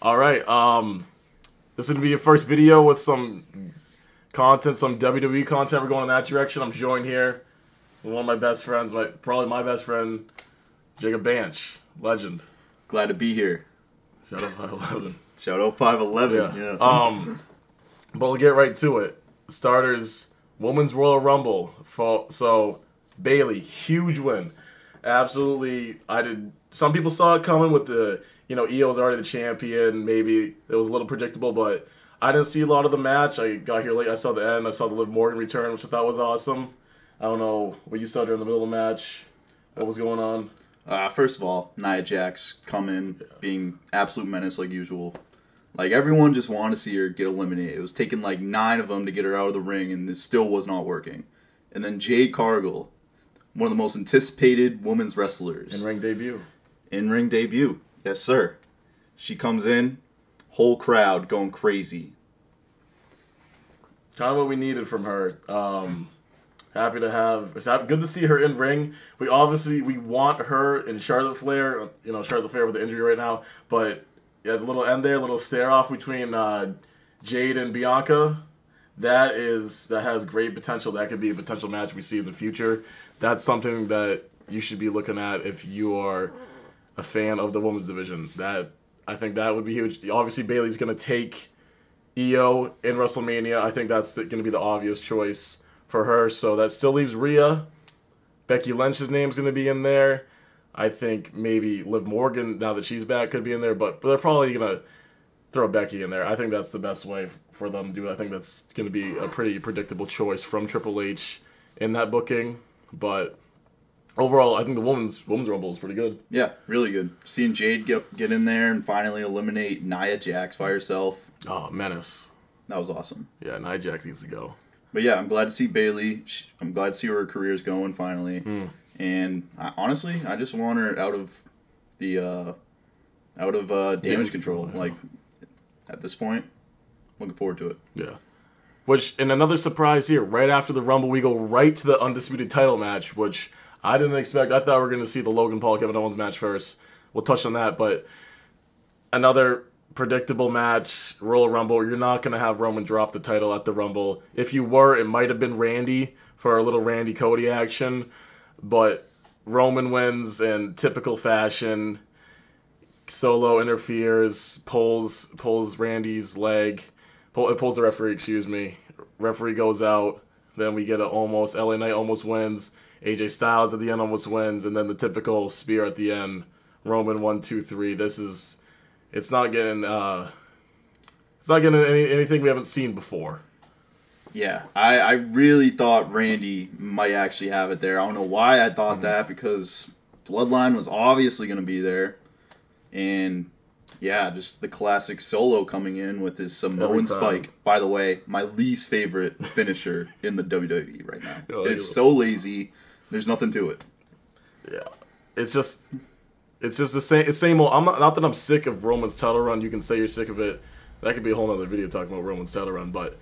All right. This is gonna be your first video with some content, some WWE content. We're going in that direction. I'm joined here with one of my best friends, probably my best friend, Jacob Banch, legend. Glad to be here. Shout out 511. Shout out 511. Yeah. But we'll get right to it. Starters, Women's Royal Rumble. So Bayley, huge win. Absolutely. Some people saw it coming with the, Io's already the champion. Maybe it was a little predictable, but I didn't see a lot of the match. I got here late. I saw the end. I saw the Liv Morgan return, which I thought was awesome. I don't know what you saw during the middle of the match. What was going on? First of all, Nia Jax coming, being absolute menace like usual. Like, everyone just wanted to see her get eliminated. It was taking like 9 of them to get her out of the ring, and it still was not working. And then Jade Cargill, one of the most anticipated women's wrestlers. In-ring debut. In-ring debut. Yes, sir. She comes in, whole crowd going crazy. Kind of what we needed from her. Happy to have. It's good to see her in ring. We want her and Charlotte Flair. Charlotte Flair with the injury right now, but yeah, the little end there, little stare off between Jade and Bianca. That has great potential. That could be a potential match we see in the future. That's something that you should be looking at if you are a fan of the women's division. I think that would be huge. Obviously, Bayley's going to take Io in WrestleMania. I think that's going to be the obvious choice for her. So that still leaves Rhea. Becky Lynch's name's going to be in there. I think maybe Liv Morgan, now that she's back, could be in there. But they're probably going to throw Becky in there. I think that's the best way for them to do it. I think that's going to be a pretty predictable choice from Triple H in that booking. But overall, I think the women's Rumble is pretty good. Yeah, really good. Seeing Jade get in there and finally eliminate Nia Jax by herself. Oh, menace. That was awesome. Yeah, Nia Jax needs to go. But yeah, I'm glad to see Bayley. I'm glad to see where her career's going finally. And honestly, I just want her out of the Damage Control. Yeah. Like, at this point, looking forward to it. Yeah. And another surprise here, right after the Rumble, we go right to the Undisputed title match, which I didn't expect. I thought we were going to see the Logan Paul, Kevin Owens match first. We'll touch on that, but another predictable match, Royal Rumble. You're not going to have Roman drop the title at the Rumble. If you were, it might have been Randy for a little Randy Cody action, but Roman wins in typical fashion. Solo interferes, pulls Randy's leg, pulls the referee, excuse me. Referee goes out. Then we get LA Knight almost wins. AJ Styles at the end almost wins, and then the typical spear at the end. Roman 1, 2, 3. It's not getting anything we haven't seen before. Yeah, I really thought Randy might actually have it there. I don't know why I thought that, because Bloodline was obviously going to be there. And yeah, just the classic Solo coming in with his Samoan spike. By the way, my least favorite finisher in the WWE right now. It's so lazy. There's nothing to it. Yeah, it's just the same old. I'm not that I'm sick of Roman's title run. You can say you're sick of it. That could be a whole other video talking about Roman's title run. But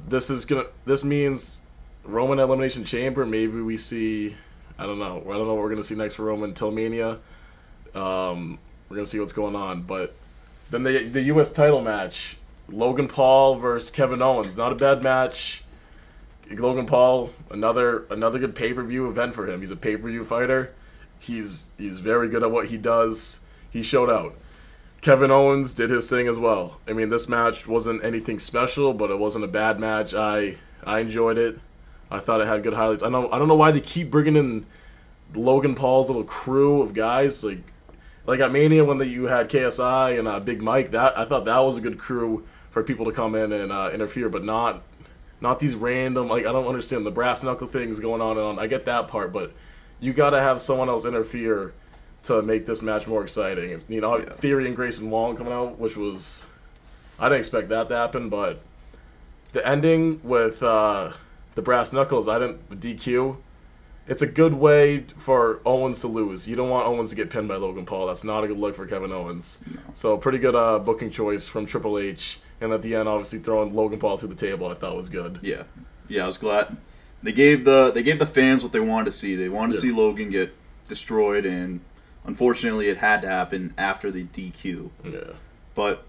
this means Roman Elimination Chamber. Maybe we see. I don't know what we're gonna see next for Roman until Mania. We're gonna see what's going on. But then the U.S. title match, Logan Paul versus Kevin Owens. Not a bad match. Logan Paul, another good pay-per-view event for him. He's a pay-per-view fighter. He's very good at what he does. He showed out. Kevin Owens did his thing as well. I mean, this match wasn't anything special, but it wasn't a bad match. I enjoyed it. I thought it had good highlights. I don't know why they keep bringing in Logan Paul's little crew of guys. Like at Mania when you had KSI and Big Mike. I thought that was a good crew for people to come in and interfere, but not these random, I don't understand the brass knuckle things going on and on. I get that part, but you got to have someone else interfere to make this match more exciting. Theory and Grayson Waller coming out, which was, I didn't expect that to happen, but the ending with the brass knuckles, DQ, it's a good way for Owens to lose. You don't want Owens to get pinned by Logan Paul. That's not a good look for Kevin Owens. No. So pretty good booking choice from Triple H. And at the end, obviously throwing Logan Paul through the table, I thought was good. Yeah, I was glad they gave the fans what they wanted to see. They wanted to see Logan get destroyed, and unfortunately, it had to happen after the DQ. Yeah. But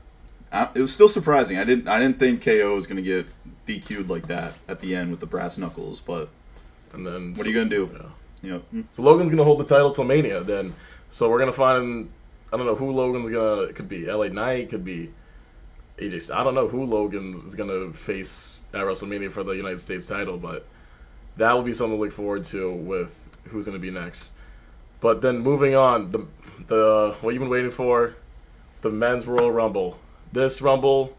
it was still surprising. I didn't think KO was gonna get DQ'd like that at the end with the brass knuckles. But And then what are you gonna do? Yeah. You know, So Logan's gonna hold the title till Mania then. So we're gonna find, I don't know who Logan's gonna, it could be LA Knight, could be AJ Styles. I don't know who Logan is gonna face at WrestleMania for the United States title, but that will be something to look forward to with who's gonna be next. But then moving on, the what you've been waiting for, the Men's Royal Rumble. This Rumble,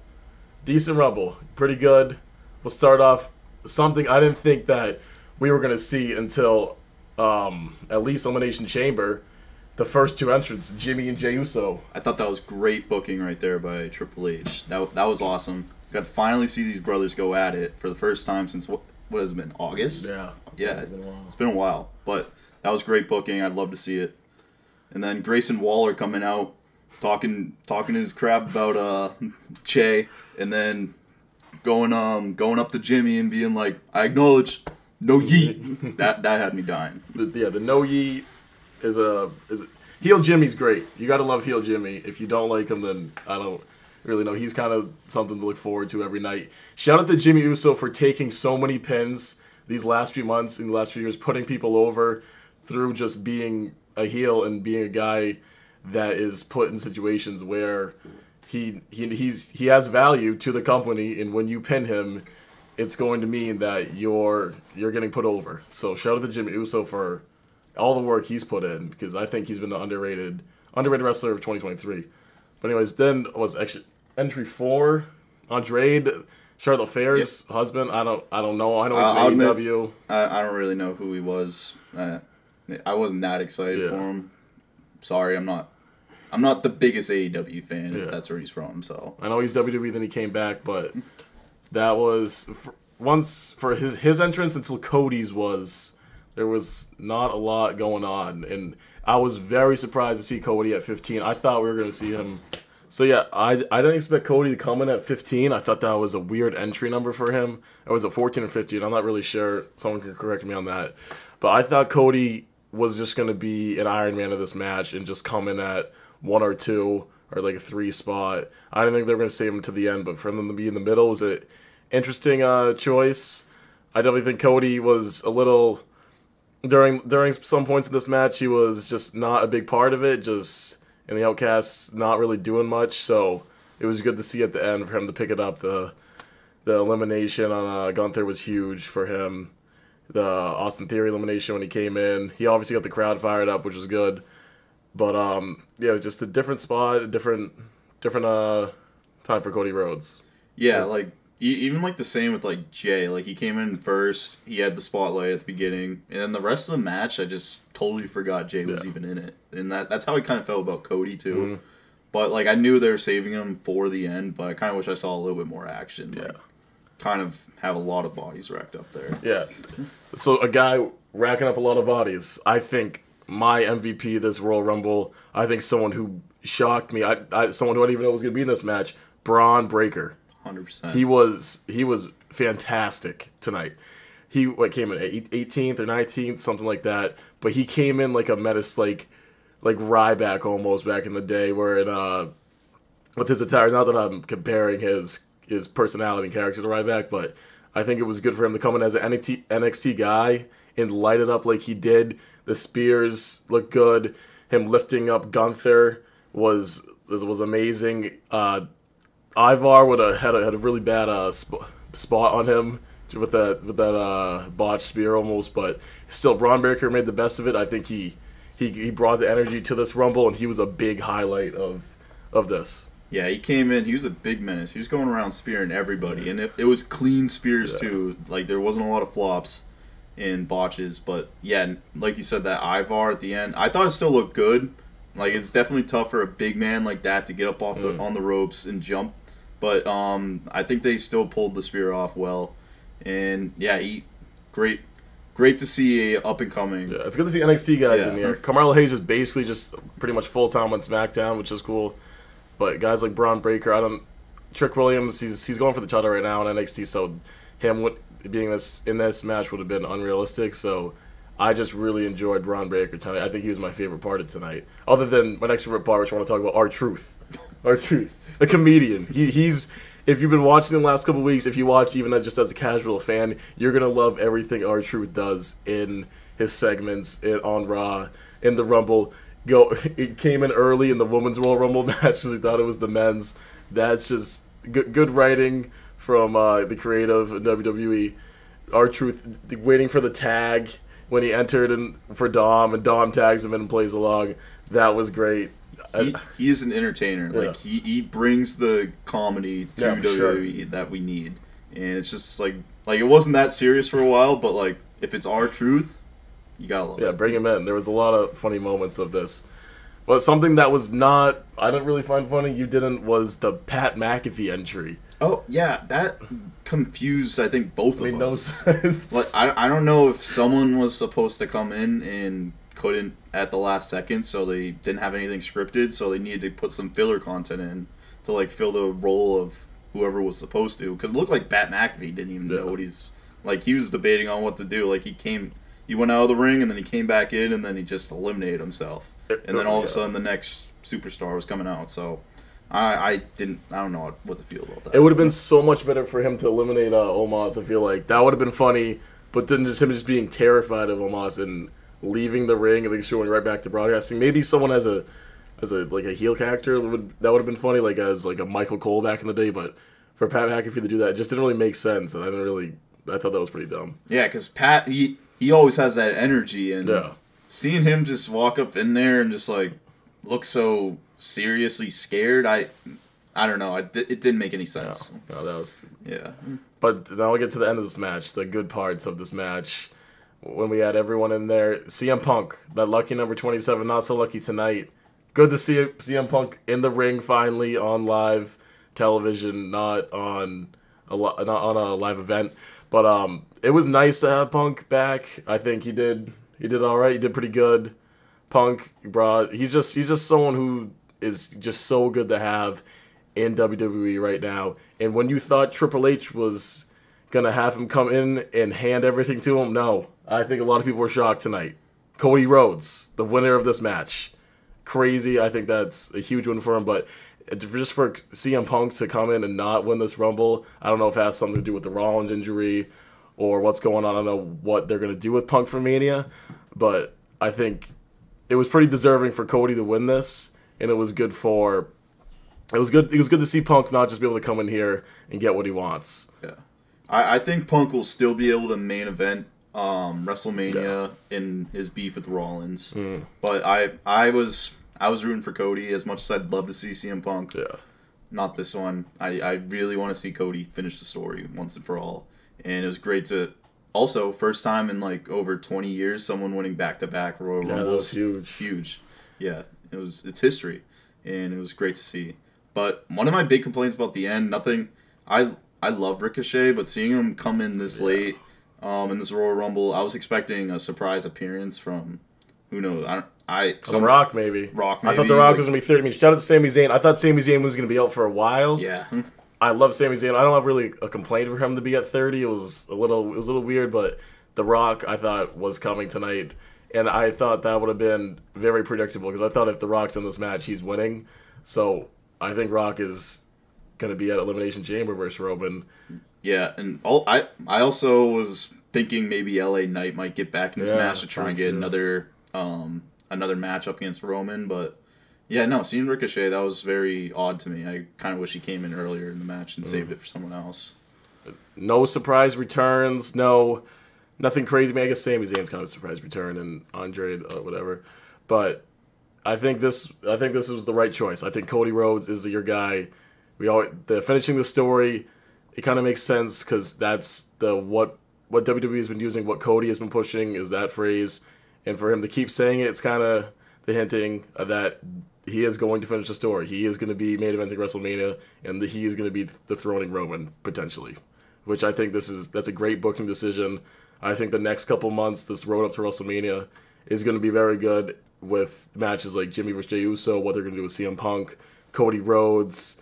decent Rumble, pretty good. We'll start off something I didn't think that we were gonna see until at least Elimination Chamber. The first two entrants, Jimmy and Jey Uso. I thought that was great booking right there by Triple H. That was awesome. Got to finally see these brothers go at it for the first time since what has it been, August? Yeah, It's been a while. It's been a while, but that was great booking. I'd love to see it. And then Grayson Waller coming out, talking his crap about Che, and then going up to Jimmy and being like, "I acknowledge, no yeet." that had me dying. The no yeet is heel Jimmy's great. You gotta love heel Jimmy. If you don't like him, then I don't really know. He's kind of something to look forward to every night. Shout out to Jimmy Uso for taking so many pins these last few months, in the last few years, putting people over through just being a heel and being a guy that is put in situations where he has value to the company, and when you pin him, it's going to mean that you're getting put over. So shout out to Jimmy Uso for all the work he's put in, because I think he's been the underrated wrestler of 2023. But anyways, then was actually entry 4, Andrade, Charlotte Flair's husband. I don't know. I know he's in AEW. I don't really know who he was. I wasn't that excited for him. Sorry, I'm not the biggest AEW fan, if that's where he's from. So I know he's WWE, then he came back, but that was once for his entrance until Cody's was. There was not a lot going on, and I was very surprised to see Cody at 15. I thought we were going to see him. So yeah, I didn't expect Cody to come in at 15. I thought that was a weird entry number for him. It was a 14 or 15. I'm not really sure. Someone can correct me on that. But I thought Cody was just going to be an Iron Man of this match and just come in at 1 or 2 or like a 3 spot. I didn't think they were going to save him to the end, but for him to be in the middle was an interesting choice. I definitely think Cody was a little... During some points in this match, he was just not a big part of it, just in the Outcasts, not really doing much, so it was good to see at the end for him to pick it up. The elimination on Gunther was huge for him. The Austin Theory elimination when he came in, he obviously got the crowd fired up, which was good. But yeah, it was just a different spot, a different time for Cody Rhodes. Yeah, like even like the same with like Jay. Like he came in first, he had the spotlight at the beginning, and then the rest of the match, I just totally forgot Jay was even in it, and that's how I kind of felt about Cody too. Mm-hmm. But like I knew they were saving him for the end, but I kind of wish I saw a little bit more action. Yeah, like, kind of have a lot of bodies racked up there. Yeah, so a guy racking up a lot of bodies. I think my MVP this Royal Rumble. I think someone who shocked me. Someone who I didn't even know was going to be in this match. Braun Breaker. 100%. He was fantastic tonight. He came in 18th or 19th, something like that. But he came in like a menace, like Ryback almost back in the day, where it with his attire. Not that I'm comparing his personality and character to Ryback, but I think it was good for him to come in as an NXT guy and light it up like he did. The spears looked good. Him lifting up Gunther was amazing. Ivar would have had a really bad spot on him with that botched spear almost, but still Braun Breaker made the best of it. I think he brought the energy to this Rumble, and he was a big highlight of this. Yeah, he came in. He was a big menace. He was going around spearing everybody, and it was clean spears too. Like there wasn't a lot of flops and botches, but yeah, like you said, that Ivar at the end, I thought it still looked good. Like it's definitely tough for a big man like that to get up off on the ropes and jump. But I think they still pulled the spear off well, and yeah, great to see a up and coming. Yeah, it's good to see NXT guys in here. Carmelo Hayes is basically just pretty much full time on SmackDown, which is cool. But guys like Braun Breaker, Trick Williams, he's going for the title right now in NXT, so him being in this match would have been unrealistic. So I just really enjoyed Braun Breaker tonight. I think he was my favorite part of tonight. Other than my next favorite part, which I want to talk about, R-Truth. R-Truth, a comedian. He's if you've been watching the last couple of weeks, if you watch even just as a casual fan, you're gonna love everything R-Truth does in his segments on Raw, in the Rumble. It came in early in the Women's Royal Rumble match because he thought it was the men's. That's just good writing from the creative of WWE. R-Truth waiting for the tag when he entered in for Dom, and Dom tags him in and plays along. That was great. He is an entertainer. Yeah. Like he brings the comedy to WWE that we need, and it's just like it wasn't that serious for a while, but like if it's R-Truth, you gotta love it. Yeah, bring him in. There was a lot of funny moments of this. But something that was not, I didn't really find funny, you didn't, was the Pat McAfee entry. Oh, yeah, that confused, I think, both of us. No sense. Like, I don't know if someone was supposed to come in and couldn't at the last second, so they didn't have anything scripted, so they needed to put some filler content in to, like, fill the role of whoever was supposed to. Because it looked like Pat McAfee didn't even know what he's... Like, he was debating on what to do. Like, he went out of the ring, and then he came back in, and then he just eliminated himself. And then all of a sudden, the next superstar was coming out. So I don't know what to feel about that. It would have been so much better for him to eliminate Omos. I feel like that would have been funny, but then just him just being terrified of Omos and leaving the ring and then going right back to broadcasting. Maybe someone as a heel character that would have been funny, like as like a Michael Cole back in the day. But for Pat McAfee to do that, it just didn't really make sense, and I thought that was pretty dumb. Yeah, because Pat he always has that energy, and seeing him just walk up in there and just like look so seriously scared, I don't know. It didn't make any sense. No, that was stupid. Yeah. But now we get to the end of this match, the good parts of this match. When we had everyone in there, CM Punk, that lucky number 27, not so lucky tonight. Good to see CM Punk in the ring finally on live television, not on a live event. But it was nice to have Punk back. I think he did all right. He did pretty good. Punk, he's just someone who is just so good to have in WWE right now. And when you thought Triple H was gonna have him come in and hand everything to him, no. I think a lot of people were shocked tonight. Cody Rhodes, the winner of this match. Crazy. I think that's a huge win for him. But just for CM Punk to come in and not win this Rumble, I don't know if it has something to do with the Rollins injury or what's going on. I don't know what they're going to do with Punk for Mania. But I think it was pretty deserving for Cody to win this. And it was good to see Punk not just be able to come in here and get what he wants. Yeah. I think Punk will still be able to main event WrestleMania in his beef with Rollins. But I was rooting for Cody as much as I'd love to see CM Punk. Yeah. Not this one. I really want to see Cody finish the story once and for all. And it was great to also first time in like over 20 years someone winning back-to-back Royal Rumbles. Yeah, that was huge. Huge. Yeah. It's history. And it was great to see. But one of my big complaints about the end, I love Ricochet, but seeing him come in this late in this Royal Rumble, I was expecting a surprise appearance from, who knows, The Rock, maybe. Rock, maybe. I thought The Rock was going to be 30 minutes. Shout out to Sami Zayn. I thought Sami Zayn was going to be out for a while. Yeah. I love Sami Zayn. I don't have really a complaint for him to be at 30. It was a little weird, but The Rock, I thought, was coming tonight. And I thought that would have been very predictable because I thought if The Rock's in this match, he's winning. So I think Rock is going to be at Elimination Chamber versus Roman. Yeah, and I also was thinking maybe LA Knight might get back in this match to try and get another matchup against Roman, but yeah, no, seeing Ricochet, that was very odd to me. I kind of wish he came in earlier in the match and saved it for someone else. No surprise returns, nothing crazy. I mean, I guess Sami Zayn's kind of a surprise return and Andre, whatever, but I think this was the right choice. I think Cody Rhodes is your guy. They're finishing the story. It kind of makes sense because that's what WWE has been using, what Cody has been pushing is that phrase. And for him to keep saying it, it's kind of the hinting that he is going to finish the story. He is going to be main eventing WrestleMania, and he is going to be dethroning Roman, potentially. Which I think that's a great booking decision. I think the next couple months, this road up to WrestleMania, is going to be very good with matches like Jimmy vs. Jey Uso, what they're going to do with CM Punk, Cody Rhodes,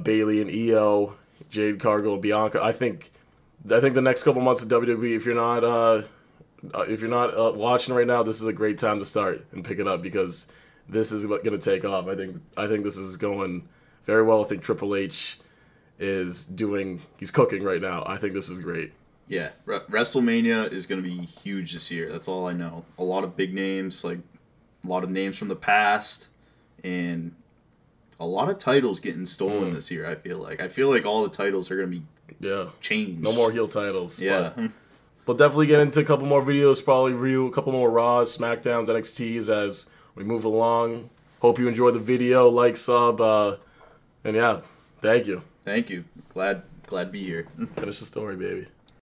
Bayley and Io, Jade Cargill and Bianca. I think the next couple months of WWE, if you're not if you're not watching right now, this is a great time to start and pick it up because this is going to take off. I think this is going very well. I think Triple H he's cooking right now. I think this is great. Yeah, WrestleMania is going to be huge this year. That's all I know. A lot of big names, like a lot of names from the past, and a lot of titles getting stolen this year. I feel like all the titles are going to be changed. No more heel titles. Yeah. But definitely get into a couple more videos, probably review a couple more Raws, SmackDowns, NXTs as we move along. Hope you enjoyed the video. Like, sub, and yeah, thank you. Thank you. Glad to be here. Finish the story, baby.